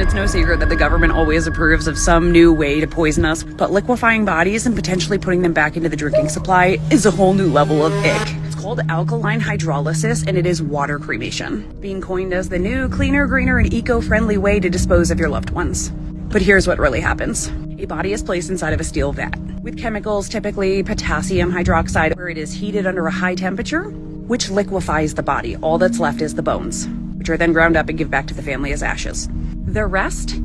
it's no secret that the government always approves of some new way to poison us, but liquefying bodies and potentially putting them back into the drinking supply is a whole new level of ick. It's called alkaline hydrolysis, and it is water cremation, being coined as the new, cleaner, greener, and eco-friendly way to dispose of your loved ones. But here's what really happens. A body is placed inside of a steel vat with chemicals, typically potassium hydroxide, where it is heated under a high temperature, which liquefies the body. All that's left is the bones, which are then ground up and given back to the family as ashes. The rest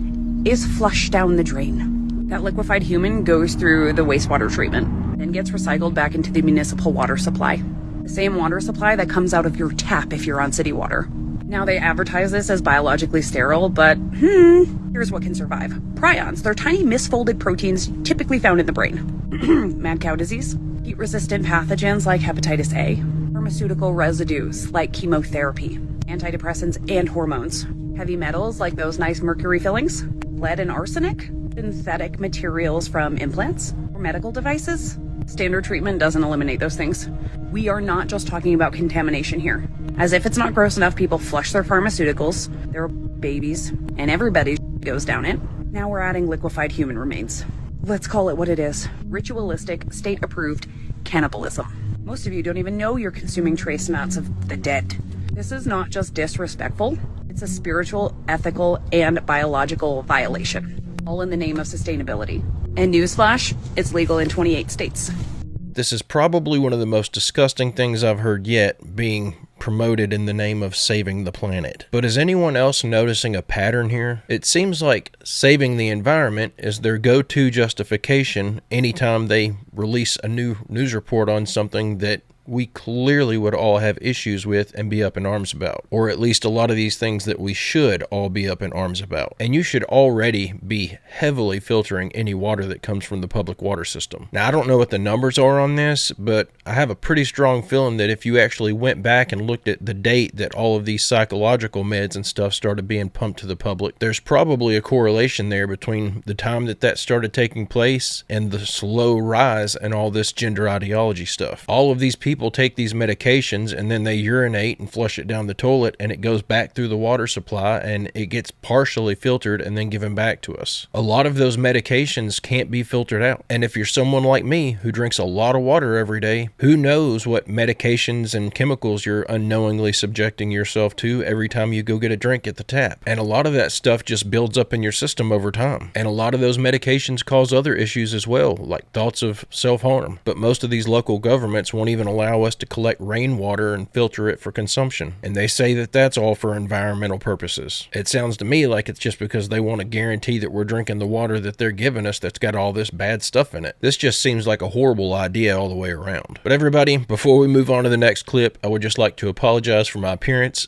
is flushed down the drain. That liquefied human goes through the wastewater treatment, then gets recycled back into the municipal water supply. The same water supply that comes out of your tap if you're on city water. Now they advertise this as biologically sterile, but here's what can survive. Prions, they're tiny misfolded proteins typically found in the brain. Mad cow disease, heat-resistant pathogens like hepatitis A, pharmaceutical residues like chemotherapy, antidepressants and hormones, heavy metals like those nice mercury fillings, lead and arsenic, synthetic materials from implants or medical devices. Standard treatment doesn't eliminate those things. We are not just talking about contamination here. As if it's not gross enough, people flush their pharmaceuticals, their babies, and everybody goes down it. Now we're adding liquefied human remains. Let's call it what it is. Ritualistic, state-approved cannibalism. Most of you don't even know you're consuming trace amounts of the dead. This is not just disrespectful, it's a spiritual, ethical, and biological violation, all in the name of sustainability. And newsflash, it's legal in 28 states. This is probably one of the most disgusting things I've heard yet, being promoted in the name of saving the planet. But is anyone else noticing a pattern here? It seems like saving the environment is their go-to justification anytime they release a new news report on something that we clearly would all have issues with and be up in arms about. Or at least a lot of these things that we should all be up in arms about. And you should already be heavily filtering any water that comes from the public water system. Now, I don't know what the numbers are on this, but I have a pretty strong feeling that if you actually went back and looked at the date that all of these psychological meds and stuff started being pumped to the public, there's probably a correlation there between the time that that started taking place and the slow rise in all this gender ideology stuff. All of these people take these medications and then they urinate and flush it down the toilet, and it goes back through the water supply and it gets partially filtered and then given back to us. A lot of those medications can't be filtered out. And if you're someone like me who drinks a lot of water every day, who knows what medications and chemicals you're unknowingly subjecting yourself to every time you go get a drink at the tap. And a lot of that stuff just builds up in your system over time. And a lot of those medications cause other issues as well, like thoughts of self-harm. But most of these local governments won't even allow us to collect rainwater and filter it for consumption. And they say that that's all for environmental purposes. It sounds to me like it's just because they want to guarantee that we're drinking the water that they're giving us that's got all this bad stuff in it. This just seems like a horrible idea all the way around. But everybody, before we move on to the next clip, I would just like to apologize for my appearance.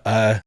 I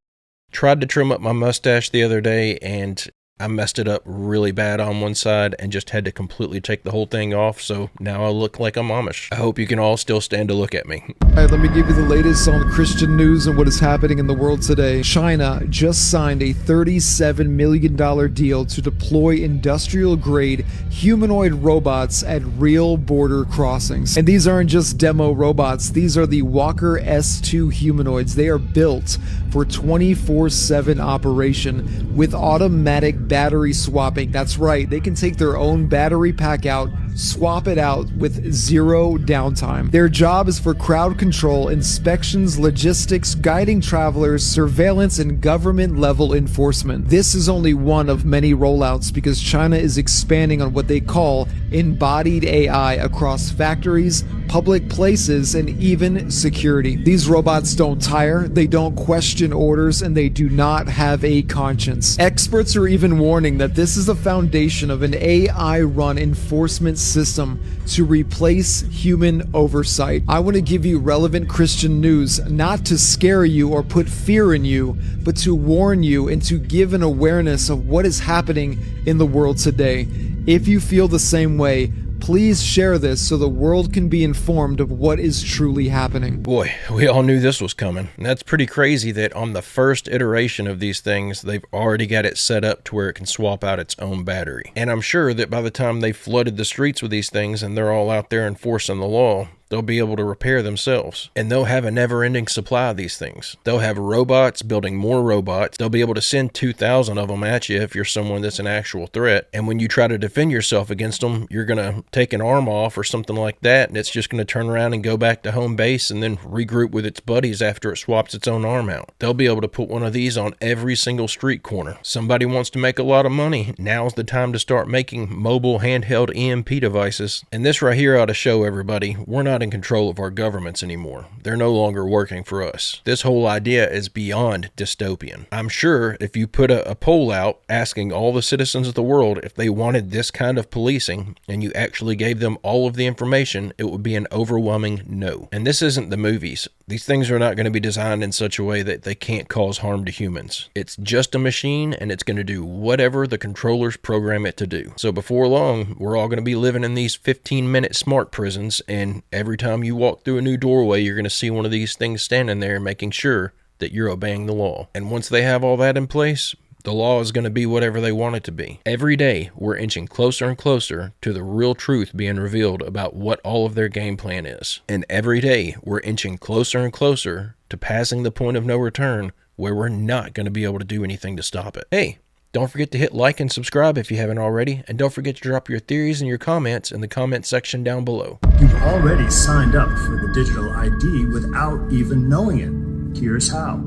tried to trim up my mustache the other day and I messed it up really bad on one side and just had to completely take the whole thing off, so now I look like I'm Amish. I hope you can all still stand to look at me. Alright, let me give you the latest on Christian news and what is happening in the world today. China just signed a $37 million deal to deploy industrial-grade humanoid robots at real border crossings. And these aren't just demo robots, these are the Walker S2 humanoids. They are built for 24/7 operation with automatic battery swapping. That's right, they can take their own battery pack out, swap it out with zero downtime. Their job is for crowd control, inspections, logistics, guiding travelers, surveillance, and government level enforcement. This is only one of many rollouts because China is expanding on what they call embodied AI across factories, public places, and even security. These robots don't tire, they don't question orders, and they do not have a conscience. Experts are even warning that this is the foundation of an AI-run enforcement system to replace human oversight. I want to give you relevant Christian news, not to scare you or put fear in you, but to warn you and to give an awareness of what is happening in the world today. If you feel the same way, please share this so the world can be informed of what is truly happening. Boy, we all knew this was coming. And that's pretty crazy that on the first iteration of these things, they've already got it set up to where it can swap out its own battery. And I'm sure that by the time they flooded the streets with these things and they're all out there enforcing the law, they'll be able to repair themselves. And they'll have a never-ending supply of these things. They'll have robots building more robots. They'll be able to send 2,000 of them at you if you're someone that's an actual threat. And when you try to defend yourself against them, you're going to take an arm off or something like that, and it's just going to turn around and go back to home base and then regroup with its buddies after it swaps its own arm out. They'll be able to put one of these on every single street corner. Somebody wants to make a lot of money. Now's the time to start making mobile handheld EMP devices. And this right here ought to show everybody we're not in control of our governments anymore. They're no longer working for us. This whole idea is beyond dystopian. I'm sure if you put a poll out asking all the citizens of the world if they wanted this kind of policing and you actually gave them all of the information, it would be an overwhelming no. And this isn't the movies. These things are not going to be designed in such a way that they can't cause harm to humans. It's just a machine, and it's going to do whatever the controllers program it to do. So before long, we're all going to be living in these 15-minute smart prisons, and every time you walk through a new doorway, you're going to see one of these things standing there making sure that you're obeying the law. And once they have all that in place, the law is going to be whatever they want it to be. Every day, we're inching closer and closer to the real truth being revealed about what all of their game plan is. And every day, we're inching closer and closer to passing the point of no return where we're not going to be able to do anything to stop it. Hey, don't forget to hit like and subscribe if you haven't already, and don't forget to drop your theories and your comments in the comment section down below. You've already signed up for the digital ID without even knowing it. Here's how.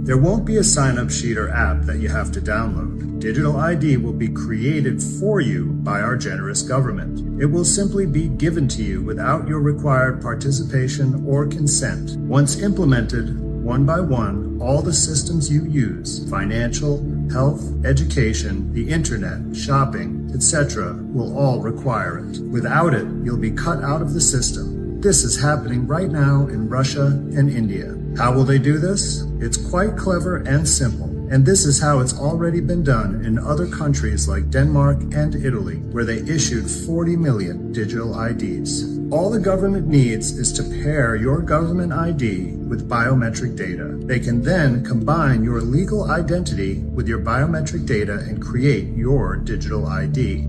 There won't be a sign-up sheet or app that you have to download. Digital ID will be created for you by our generous government. It will simply be given to you without your required participation or consent. Once implemented, one by one, all the systems you use, financial, health, education, the internet, shopping, etc., will all require it. Without it, you'll be cut out of the system. This is happening right now in Russia and India. How will they do this? It's quite clever and simple. And this is how it's already been done in other countries like Denmark and Italy, where they issued 40 million digital IDs. All the government needs is to pair your government ID with biometric data. They can then combine your legal identity with your biometric data and create your digital ID.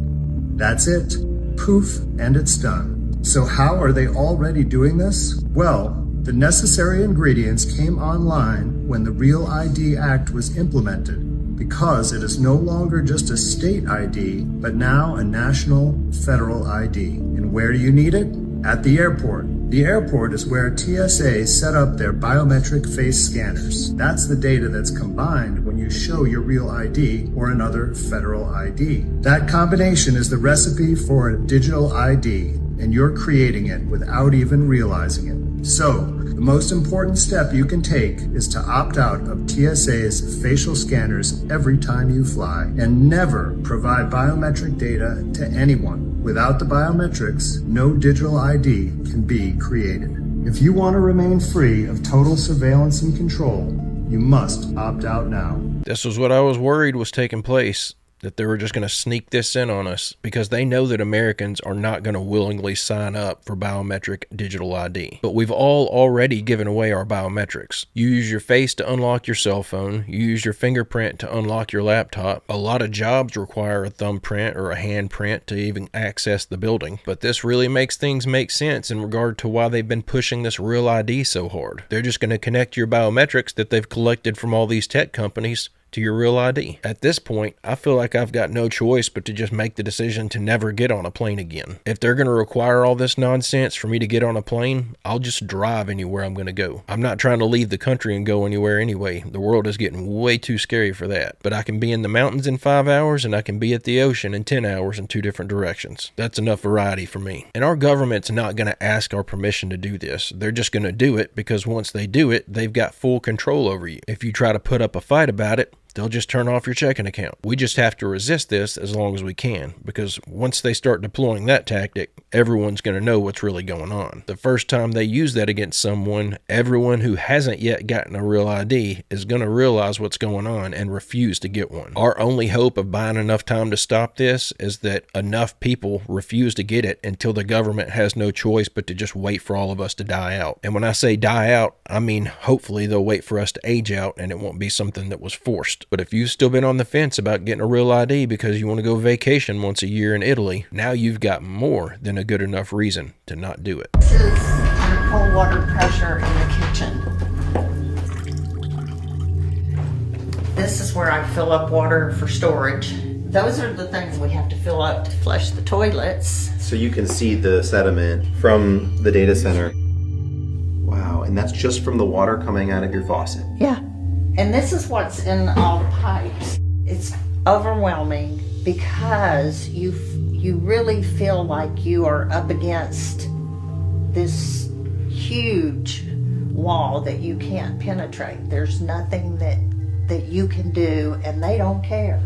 That's it. Poof, and it's done. So how are they already doing this? Well, the necessary ingredients came online when the Real ID Act was implemented, because it is no longer just a state ID, but now a national federal ID. And where do you need it? At the airport. The airport is where TSA set up their biometric face scanners. That's the data that's combined when you show your Real ID or another federal ID. That combination is the recipe for a digital ID, and you're creating it without even realizing it. So, the most important step you can take is to opt out of TSA's facial scanners every time you fly, and never provide biometric data to anyone. Without the biometrics, no digital ID can be created. If you want to remain free of total surveillance and control, you must opt out now. This was what I was worried was taking place, that they were just going to sneak this in on us, because they know that Americans are not going to willingly sign up for biometric digital ID. But we've all already given away our biometrics. You use your face to unlock your cell phone. You use your fingerprint to unlock your laptop. A lot of jobs require a thumbprint or a handprint to even access the building. But this really makes things make sense in regard to why they've been pushing this Real ID so hard. They're just going to connect your biometrics that they've collected from all these tech companies to your Real ID. At this point, I feel like I've got no choice but to just make the decision to never get on a plane again. If they're going to require all this nonsense for me to get on a plane, I'll just drive anywhere I'm going to go. I'm not trying to leave the country and go anywhere anyway. The world is getting way too scary for that. But I can be in the mountains in 5 hours, and I can be at the ocean in 10 hours in 2 different directions. That's enough variety for me. And our government's not going to ask our permission to do this. They're just going to do it, because once they do it, they've got full control over you. If you try to put up a fight about it, they'll just turn off your checking account. We just have to resist this as long as we can, because once they start deploying that tactic, everyone's going to know what's really going on. The first time they use that against someone, everyone who hasn't yet gotten a Real ID is going to realize what's going on and refuse to get one. Our only hope of buying enough time to stop this is that enough people refuse to get it until the government has no choice but to just wait for all of us to die out. And when I say die out, I mean hopefully they'll wait for us to age out and it won't be something that was forced. But if you've still been on the fence about getting a Real ID because you want to go vacation once a year in Italy, now you've got more than a good enough reason to not do it. cold water pressure in the kitchen. This is where I fill up water for storage. Those are the things we have to fill up to flush the toilets. So you can see the sediment from the data center. Wow, and that's just from the water coming out of your faucet. Yeah. And this is what's in all the pipes. It's overwhelming because you really feel like you are up against this huge wall that you can't penetrate. There's nothing that you can do, and they don't care.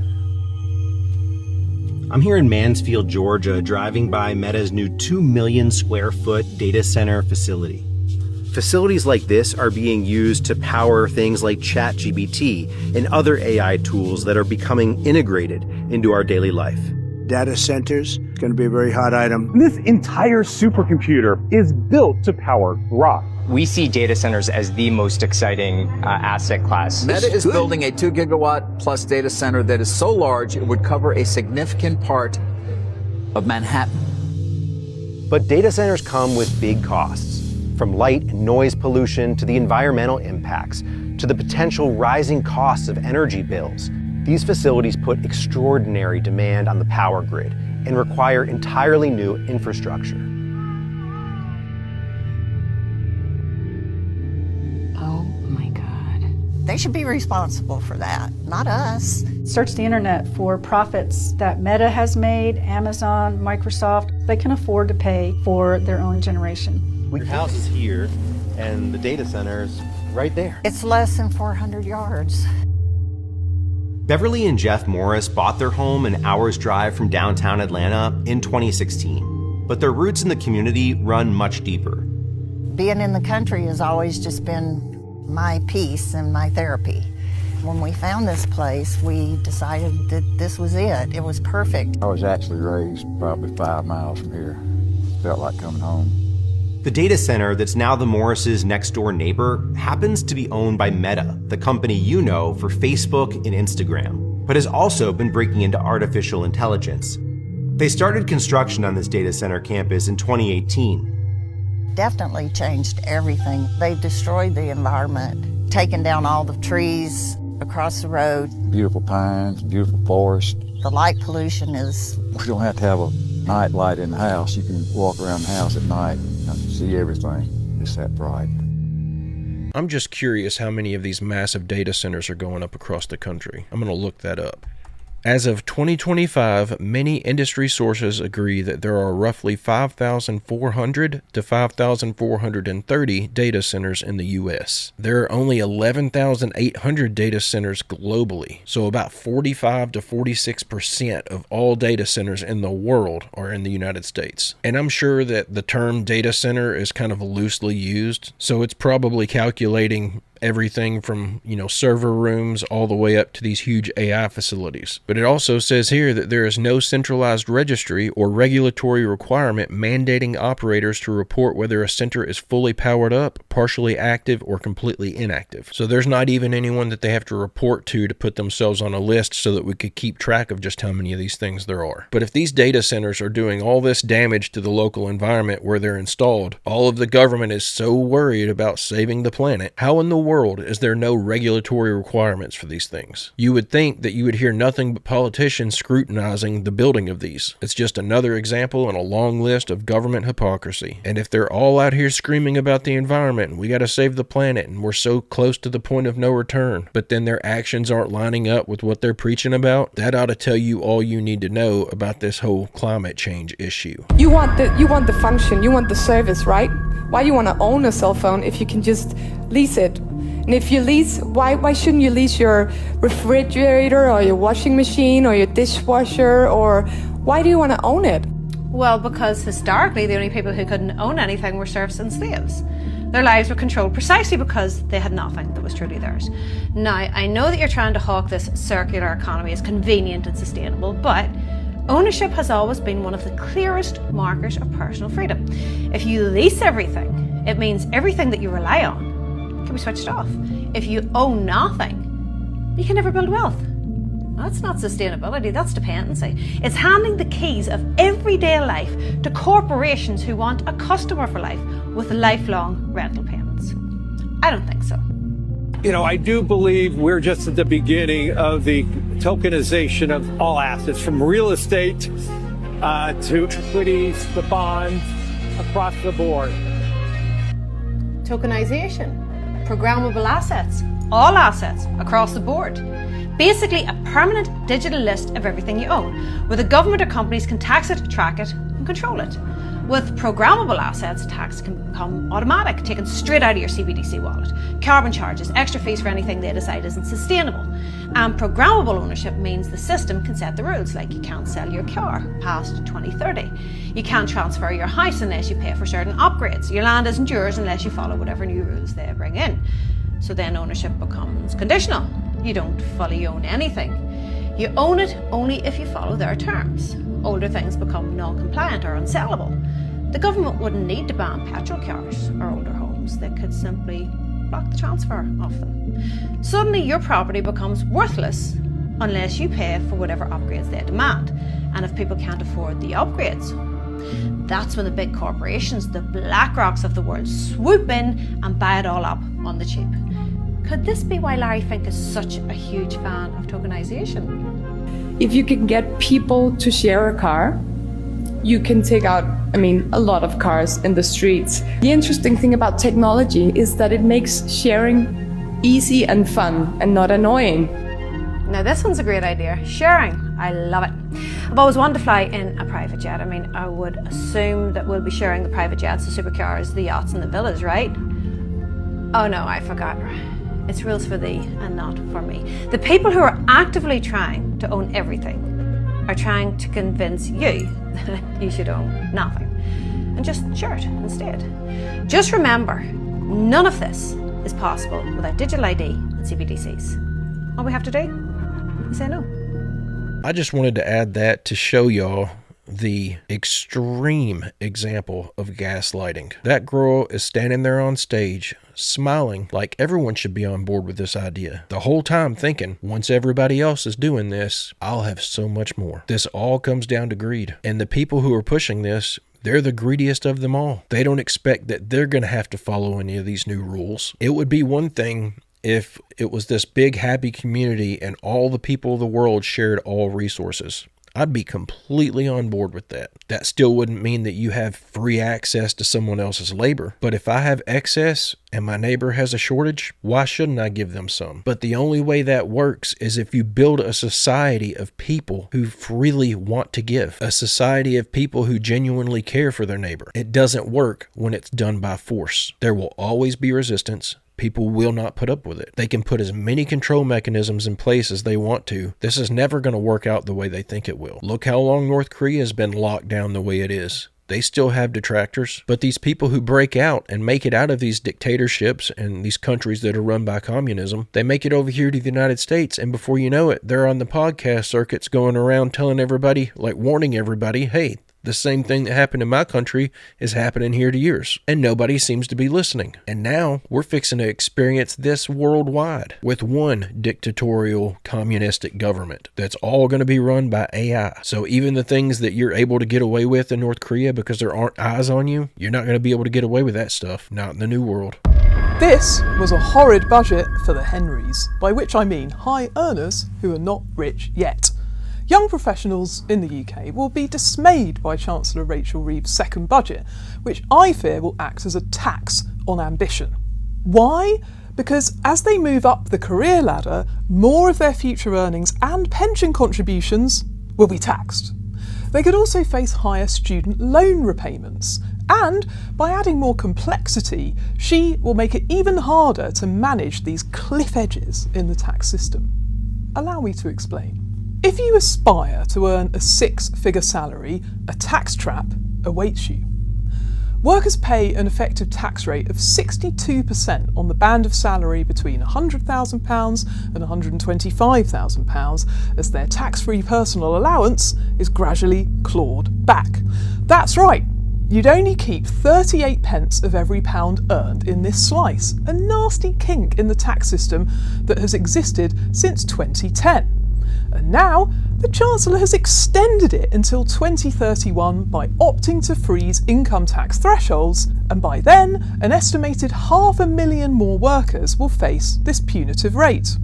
I'm here in Mansfield, Georgia, driving by Meta's new 2 million square foot data center facility. Facilities like this are being used to power things like ChatGPT and other AI tools that are becoming integrated into our daily life. Data centers, going to be a very hot item. This entire supercomputer is built to power Grok. We see data centers as the most exciting asset class. Meta is building a 2 gigawatt plus data center that is so large it would cover a significant part of Manhattan. But data centers come with big costs, from light and noise pollution to the environmental impacts, to the potential rising costs of energy bills. These facilities put extraordinary demand on the power grid and require entirely new infrastructure. Oh my God. They should be responsible for that, not us. Search the internet for profits that Meta has made, Amazon, Microsoft. They can afford to pay for their own generation. Your house is here, and the data center is right there. It's less than 400 yards. Beverly and Jeff Morris bought their home an hour's drive from downtown Atlanta in 2016, but their roots in the community run much deeper. Being in the country has always just been my peace and my therapy. When we found this place, we decided that this was it. It was perfect. I was actually raised probably 5 miles from here. Felt like coming home. The data center that's now the Morris' next door neighbor happens to be owned by Meta, the company you know for Facebook and Instagram, but has also been breaking into artificial intelligence. They started construction on this data center campus in 2018. Definitely changed everything. They destroyed the environment, taking down all the trees across the road. Beautiful pines, beautiful forest. The light pollution is... We don't have to have a night light in the house. You can walk around the house at night and see everything. It's that bright. I'm just curious how many of these massive data centers are going up across the country. I'm going to look that up. As of 2025, many industry sources agree that there are roughly 5,400 to 5,430 data centers in the U.S. There are only 11,800 data centers globally, so about 45 to 46% of all data centers in the world are in the United States. And I'm sure that the term data center is kind of loosely used, so it's probably calculating everything from, server rooms all the way up to these huge AI facilities. But it also says here that there is no centralized registry or regulatory requirement mandating operators to report whether a center is fully powered up, partially active, or completely inactive. So there's not even anyone that they have to report to put themselves on a list so that we could keep track of just how many of these things there are. But if these data centers are doing all this damage to the local environment where they're installed, all of the government is so worried about saving the planet, how in the world is there no regulatory requirements for these things? You would think that you would hear nothing but politicians scrutinizing the building of these. It's just another example in a long list of government hypocrisy. And if they're all out here screaming about the environment and we got to save the planet and we're so close to the point of no return, but then their actions aren't lining up with what they're preaching about, that ought to tell you all you need to know about this whole climate change issue. You want the function, you want the service, right? Why do you want to own a cell phone if you can just lease it? And if you lease, why shouldn't you lease your refrigerator or your washing machine or your dishwasher, or why do you want to own it? Well, because historically the only people who couldn't own anything were serfs and slaves. Their lives were controlled precisely because they had nothing that was truly theirs. Now, I know that you're trying to hawk this circular economy as convenient and sustainable, but ownership has always been one of the clearest markers of personal freedom. If you lease everything, it means everything that you rely on can be switched off. If you own nothing, you can never build wealth. That's not sustainability, that's dependency. It's handing the keys of everyday life to corporations who want a customer for life with lifelong rental payments. I don't think so. You know, I do believe we're just at the beginning of the tokenization of all assets, from real estate to equities, the bonds, across the board. Tokenization, programmable assets, all assets across the board. Basically a permanent digital list of everything you own, where the government or companies can tax it, track it, and control it. With programmable assets, tax can become automatic, taken straight out of your CBDC wallet. Carbon charges, extra fees for anything they decide isn't sustainable. And programmable ownership means the system can set the rules, like you can't sell your car past 2030. You can't transfer your house unless you pay for certain upgrades. Your land isn't yours unless you follow whatever new rules they bring in. So then ownership becomes conditional. You don't fully own anything. You own it only if you follow their terms. Older things become non-compliant or unsellable. The government wouldn't need to ban petrol cars or older homes. They could simply block the transfer of them. Suddenly your property becomes worthless unless you pay for whatever upgrades they demand. And if people can't afford the upgrades, that's when the big corporations, the BlackRocks of the world, swoop in and buy it all up on the cheap. Could this be why Larry Fink is such a huge fan of tokenization? If you can get people to share a car, you can take out, a lot of cars in the streets. The interesting thing about technology is that it makes sharing easy and fun and not annoying. Now this one's a great idea. Sharing. I love it. I've always wanted to fly in a private jet. I would assume that we'll be sharing the private jets, the supercars, the yachts and the villas, right? Oh no, I forgot. It's rules for thee and not for me. The people who are actively trying to own everything are trying to convince you that you should own nothing and just share it instead. Just remember, none of this is possible without digital ID and CBDCs. All we have to do is say no. I just wanted to add that to show y'all the extreme example of gaslighting. That girl is standing there on stage smiling like everyone should be on board with this idea. The whole time thinking, once everybody else is doing this, I'll have so much more. This all comes down to greed. And the people who are pushing this, they're the greediest of them all. They don't expect that they're going to have to follow any of these new rules. It would be one thing if it was this big happy community and all the people of the world shared all resources. I'd be completely on board with that. That still wouldn't mean that you have free access to someone else's labor. But if I have excess and my neighbor has a shortage, why shouldn't I give them some? But the only way that works is if you build a society of people who freely want to give. A society of people who genuinely care for their neighbor. It doesn't work when it's done by force. There will always be resistance. People will not put up with it. They can put as many control mechanisms in place as they want to. This is never going to work out the way they think it will. Look how long North Korea has been locked down the way it is. They still have detractors, but these people who break out and make it out of these dictatorships and these countries that are run by communism, they make it over here to the United States, and before you know it, they're on the podcast circuits going around telling everybody, like warning everybody, hey, the same thing that happened in my country is happening here to yours. And nobody seems to be listening. And now we're fixing to experience this worldwide with one dictatorial communistic government that's all going to be run by AI. So even the things that you're able to get away with in North Korea because there aren't eyes on you, you're not going to be able to get away with that stuff. Not in the new world. This was a horrid budget for the Henrys, by which I mean high earners who are not rich yet. Young professionals in the UK will be dismayed by Chancellor Rachel Reeves' second budget, which I fear will act as a tax on ambition. Why? Because as they move up the career ladder, more of their future earnings and pension contributions will be taxed. They could also face higher student loan repayments, and by adding more complexity, she will make it even harder to manage these cliff edges in the tax system. Allow me to explain. If you aspire to earn a six-figure salary, a tax trap awaits you. Workers pay an effective tax rate of 62% on the band of salary between £100,000 and £125,000 as their tax-free personal allowance is gradually clawed back. That's right, you'd only keep 38 pence of every pound earned in this slice, a nasty kink in the tax system that has existed since 2010. And now, the Chancellor has extended it until 2031 by opting to freeze income tax thresholds, and by then, an estimated 500,000 more workers will face this punitive rate.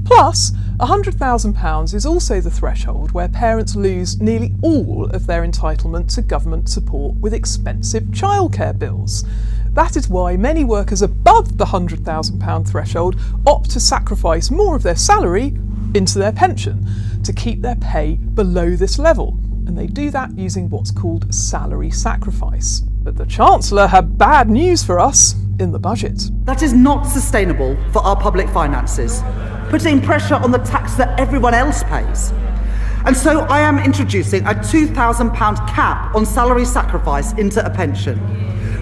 Plus, £100,000 is also the threshold where parents lose nearly all of their entitlement to government support with expensive childcare bills. That is why many workers above the £100,000 threshold opt to sacrifice more of their salary into their pension to keep their pay below this level, and they do that using what's called salary sacrifice. But the Chancellor had bad news for us in the budget. That is not sustainable for our public finances, putting pressure on the tax that everyone else pays. And so I am introducing a £2,000 cap on salary sacrifice into a pension,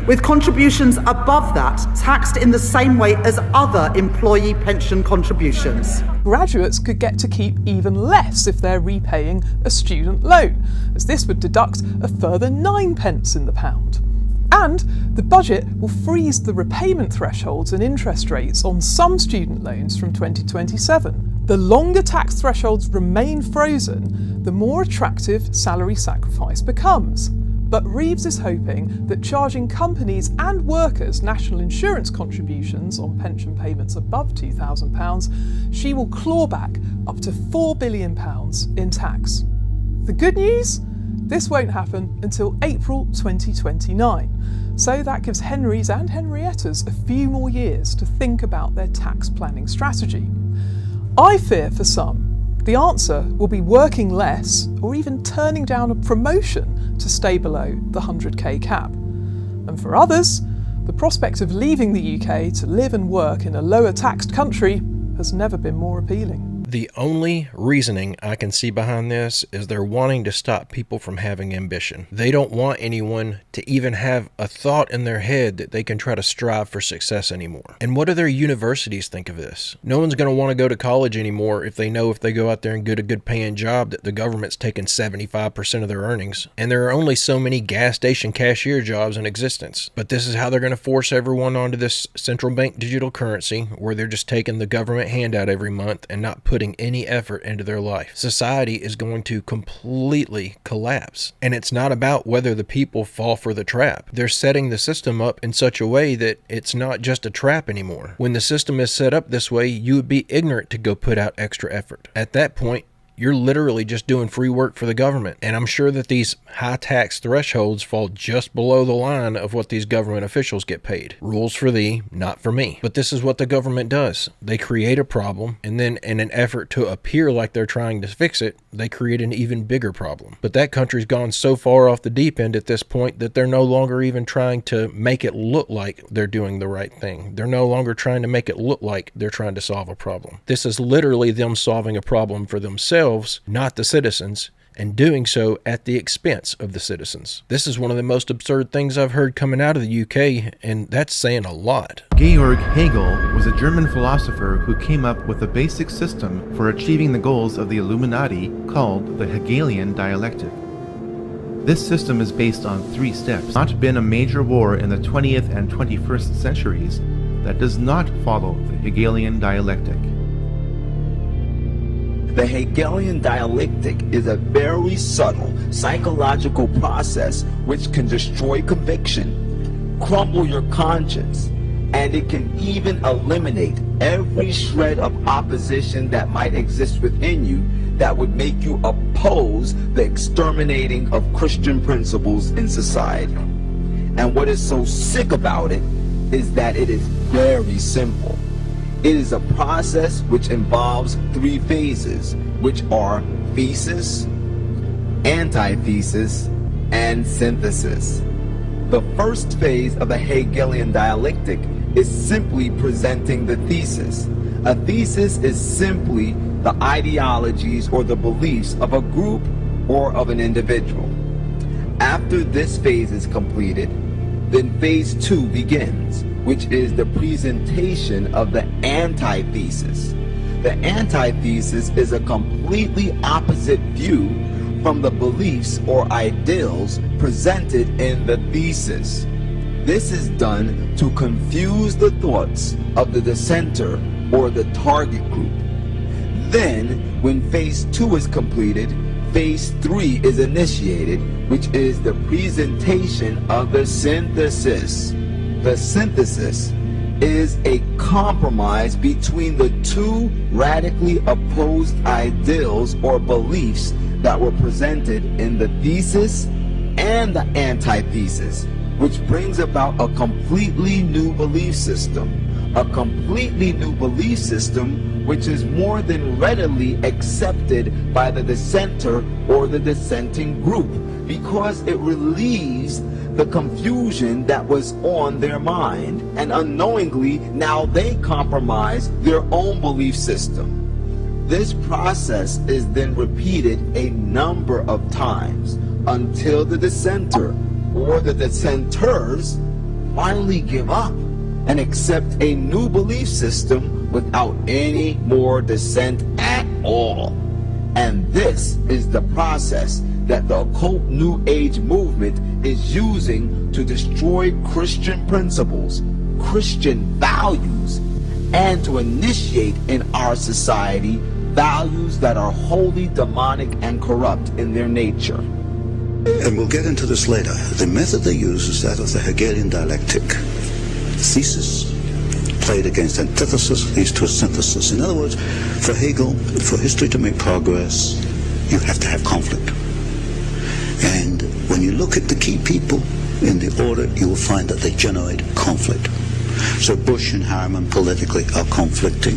with contributions above that taxed in the same way as other employee pension contributions. Graduates could get to keep even less if they're repaying a student loan, as this would deduct a further 9p in the pound. And the budget will freeze the repayment thresholds and interest rates on some student loans from 2027. The longer tax thresholds remain frozen, the more attractive salary sacrifice becomes. But Reeves is hoping that charging companies and workers national insurance contributions on pension payments above £2,000, she will claw back up to £4 billion in tax. The good news? This won't happen until April 2029, so that gives Henrys and Henriettas a few more years to think about their tax planning strategy. I fear for some, the answer will be working less or even turning down a promotion to stay below the 100k cap. And for others, the prospect of leaving the UK to live and work in a lower taxed country has never been more appealing. The only reasoning I can see behind this is they're wanting to stop people from having ambition. They don't want anyone to even have a thought in their head that they can try to strive for success anymore. And what do their universities think of this? No one's going to want to go to college anymore if they know if they go out there and get a good paying job that the government's taking 75% of their earnings. And there are only so many gas station cashier jobs in existence. But this is how they're going to force everyone onto this central bank digital currency, where they're just taking the government handout every month and not putting any effort into their life. Society is going to completely collapse. And it's not about whether the people fall for the trap. They're setting the system up in such a way that it's not just a trap anymore. When the system is set up this way, you would be ignorant to go put out extra effort. At that point, you're literally just doing free work for the government. And I'm sure that these high tax thresholds fall just below the line of what these government officials get paid. Rules for thee, not for me. But this is what the government does. They create a problem, and then in an effort to appear like they're trying to fix it, they create an even bigger problem. But that country's gone so far off the deep end at this point that they're no longer even trying to make it look like they're doing the right thing. They're no longer trying to make it look like they're trying to solve a problem. This is literally them solving a problem for themselves, not the citizens, and doing so at the expense of the citizens. This is one of the most absurd things I've heard coming out of the UK, and that's saying a lot. Georg Hegel was a German philosopher who came up with a basic system for achieving the goals of the Illuminati called the Hegelian dialectic. This system is based on 3 steps. Not been a major war in the 20th and 21st centuries that does not follow the Hegelian dialectic. The Hegelian dialectic is a very subtle psychological process which can destroy conviction, crumble your conscience, and it can even eliminate every shred of opposition that might exist within you that would make you oppose the exterminating of Christian principles in society. And what is so sick about it is that it is very simple. It is a process which involves 3 phases, which are thesis, antithesis, and synthesis. The first phase of the Hegelian dialectic is simply presenting the thesis. A thesis is simply the ideologies or the beliefs of a group or of an individual. After this phase is completed, then phase 2 begins, which is the presentation of the antithesis. The antithesis is a completely opposite view from the beliefs or ideals presented in the thesis. This is done to confuse the thoughts of the dissenter or the target group. then, when phase 2 is completed, phase 3 is initiated, which is the presentation of the synthesis. The synthesis is a compromise between the two radically opposed ideals or beliefs that were presented in the thesis and the antithesis, which brings about a completely new belief system. A completely new belief system which is more than readily accepted by the dissenter or the dissenting group, because it relieves the confusion that was on their mind, and unknowingly now they compromise their own belief system. This process is then repeated a number of times until the dissenter or the dissenters finally give up and accept a new belief system without any more dissent at all. And this is the process that the occult New Age movement is using to destroy Christian principles, Christian values, and to initiate in our society values that are wholly demonic and corrupt in their nature. And we'll get into this later. The method they use is that of the Hegelian dialectic. Thesis played against antithesis leads to a synthesis. In other words, for Hegel, for history to make progress, you have to have conflict. And when you look at the key people in the order, you will find that they generate conflict. So Bush and Harriman politically are conflicting.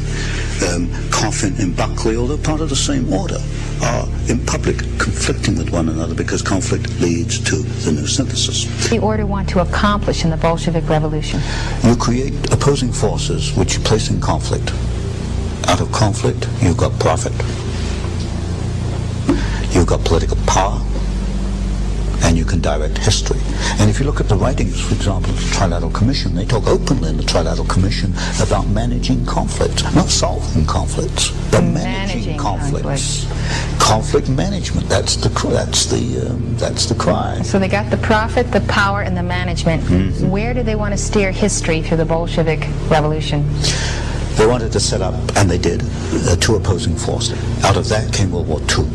Coffin and Buckley, although part of the same order, are in public conflicting with one another because conflict leads to the new synthesis. The order want to accomplish in the Bolshevik Revolution? You create opposing forces which you place in conflict. Out of conflict, you've got profit. You've got political power. And you can direct history. And if you look at the writings, for example, of the Trilateral Commission, they talk openly in the Trilateral Commission about managing conflict, not solving conflicts, but managing conflicts. Conflict management. That's the cry. So they got the profit, the power, and the management. Mm-hmm. Where do they want to steer history through the Bolshevik Revolution? They wanted to set up, and they did, two opposing forces. Out of that came World War II.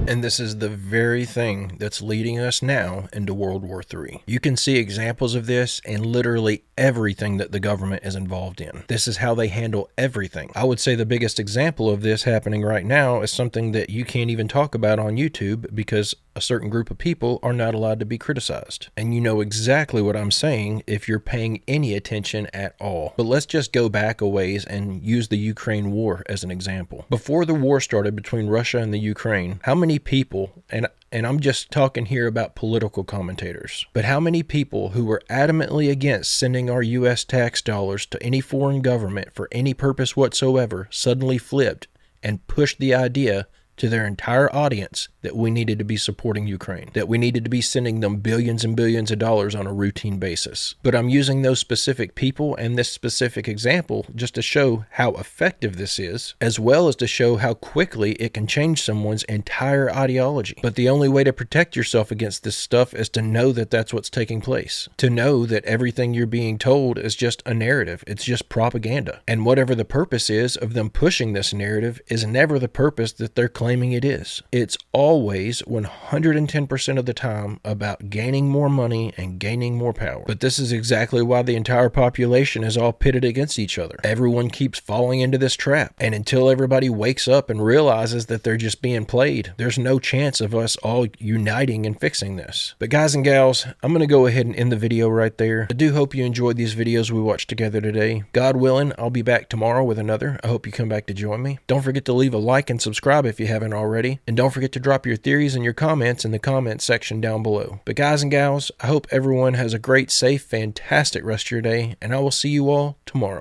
And this is the very thing that's leading us now into World War III. You can see examples of this in literally everything that the government is involved in. This is how they handle everything. I would say the biggest example of this happening right now is something that you can't even talk about on YouTube because a certain group of people are not allowed to be criticized. And you know exactly what I'm saying if you're paying any attention at all. But let's just go back a ways and use the Ukraine war as an example. Before the war started between Russia and the Ukraine, how many people, and I'm just talking here about political commentators, but how many people who were adamantly against sending our U.S. tax dollars to any foreign government for any purpose whatsoever suddenly flipped and pushed the idea to their entire audience that we needed to be supporting Ukraine, that we needed to be sending them billions and billions of dollars on a routine basis. But I'm using those specific people and this specific example just to show how effective this is, as well as to show how quickly it can change someone's entire ideology. But the only way to protect yourself against this stuff is to know that that's what's taking place, to know that everything you're being told is just a narrative. It's just propaganda. And whatever the purpose is of them pushing this narrative is never the purpose that they're claiming it is. It's always 110% of the time about gaining more money and gaining more power. But this is exactly why the entire population is all pitted against each other. Everyone keeps falling into this trap. And until everybody wakes up and realizes that they're just being played, there's no chance of us all uniting and fixing this. But guys and gals, I'm going to go ahead and end the video right there. I do hope you enjoyed these videos we watched together today. God willing, I'll be back tomorrow with another. I hope you come back to join me. Don't forget to leave a like and subscribe if you haven't already. And don't forget to drop your theories and your comments in the comments section down below. But guys and gals, I hope everyone has a great, safe, fantastic rest of your day, and I will see you all tomorrow.